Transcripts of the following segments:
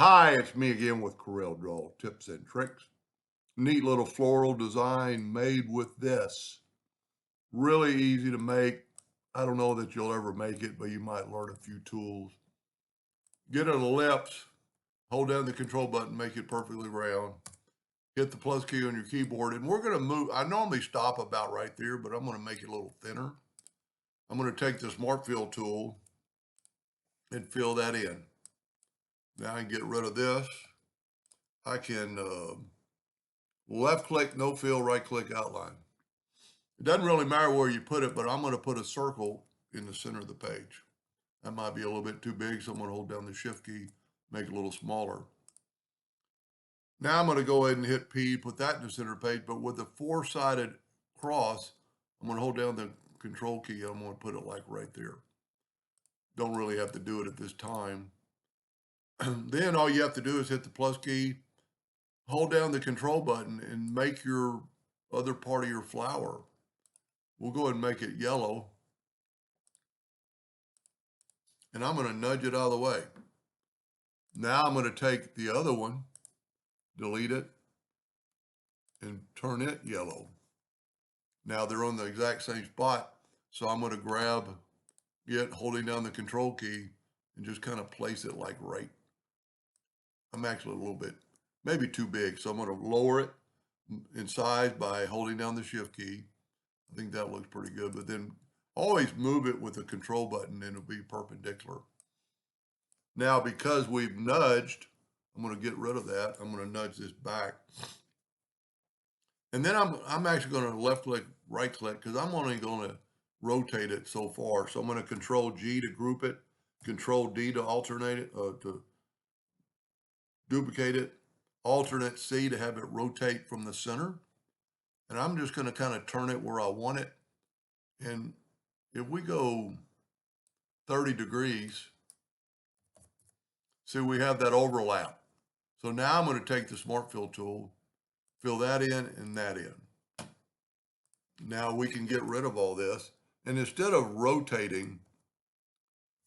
Hi, it's me again with Corel Draw Tips and Tricks. Neat little floral design made with this. Really easy to make. I don't know that you'll ever make it, but you might learn a few tools. Get an ellipse, hold down the control button, make it perfectly round. Hit the plus key on your keyboard, and we're going to move. I normally stop about right there, but I'm going to make it a little thinner. I'm going to take the Smart Fill tool and fill that in. Now I can get rid of this. I can left click, no fill, right click, outline. It doesn't really matter where you put it, but I'm going to put a circle in the center of the page. That might be a little bit too big, so I'm going to hold down the shift key, make it a little smaller. Now I'm going to go ahead and hit P, put that in the center of the page, but with the four-sided cross, I'm going to hold down the control key and I'm going to put it like right there. Don't really have to do it at this time. Then all you have to do is hit the plus key, hold down the control button and make your other part of your flower. We'll go ahead and make it yellow. And I'm going to nudge it out of the way. Now I'm going to take the other one, delete it, and turn it yellow. Now they're on the exact same spot, so I'm going to grab it, holding down the control key, and just kind of place it like right. I'm actually a little bit, maybe too big, so I'm going to lower it in size by holding down the shift key. I think that looks pretty good, but then always move it with the control button and it'll be perpendicular. Now, because we've nudged, I'm going to get rid of that. I'm going to nudge this back. And then I'm actually going to left click, right click, because I'm only going to rotate it so far. So I'm going to Control G to group it, Control D to alternate it, to duplicate it, Alternate C to have it rotate from the center. And I'm just going to kind of turn it where I want it. And if we go 30 degrees, see, we have that overlap. So now I'm going to take the Smart Fill tool, fill that in and that in. Now we can get rid of all this. And instead of rotating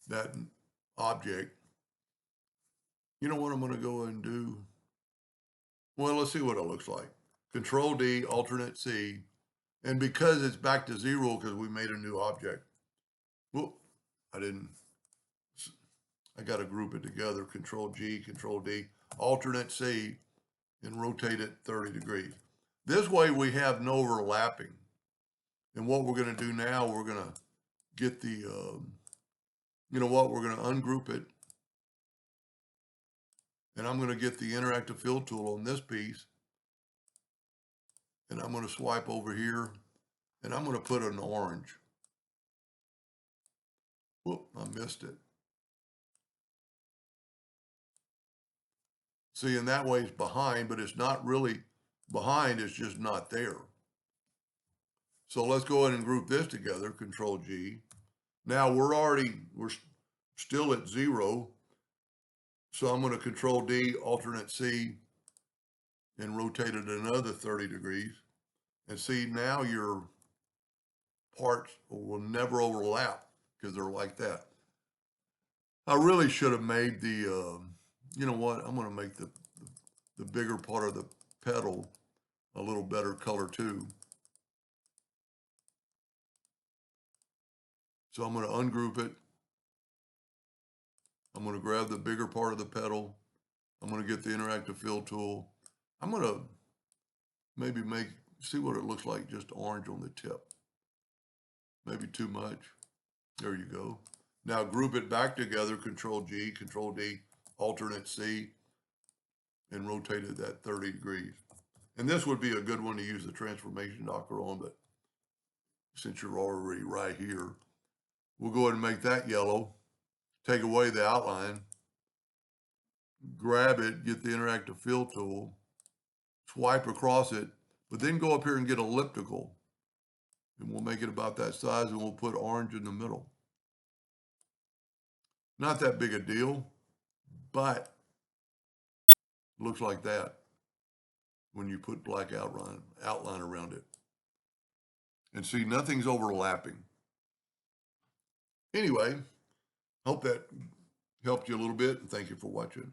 that object, you know what I'm going to go and do? Well, let's see what it looks like. Control D, Alternate C. And because it's back to 0 because we made a new object. Well, I got to group it together. Control G, Control D, Alternate C, and rotate it 30 degrees. This way we have no overlapping. And what we're going to do now, we're going to get the, you know what, we're going to ungroup it. And I'm going to get the interactive fill tool on this piece. And I'm going to swipe over here and I'm going to put an orange. Whoop, I missed it. See, and that way it's behind, but it's not really behind, it's just not there. So let's go ahead and group this together, Control G. Now we're still at 0. So I'm going to Control D, Alternate C, and rotate it another 30 degrees. And see, now your parts will never overlap because they're like that. I really should have made the, you know what, I'm going to make the bigger part of the petal a little better color too. So I'm going to ungroup it. I'm going to grab the bigger part of the petal. I'm going to get the interactive fill tool. I'm going to maybe see what it looks like just orange on the tip. Maybe too much. There you go. Now group it back together, Control G, Control D, Alternate C, and rotate it at 30 degrees. And this would be a good one to use the transformation docker on, but since you're already right here, we'll go ahead and make that yellow, take away the outline, grab it, get the interactive fill tool, swipe across it, but then go up here and get elliptical. And we'll make it about that size and we'll put orange in the middle. Not that big a deal, but it looks like that when you put black outline around it. And see, nothing's overlapping. Anyway, hope that helped you a little bit, and thank you for watching.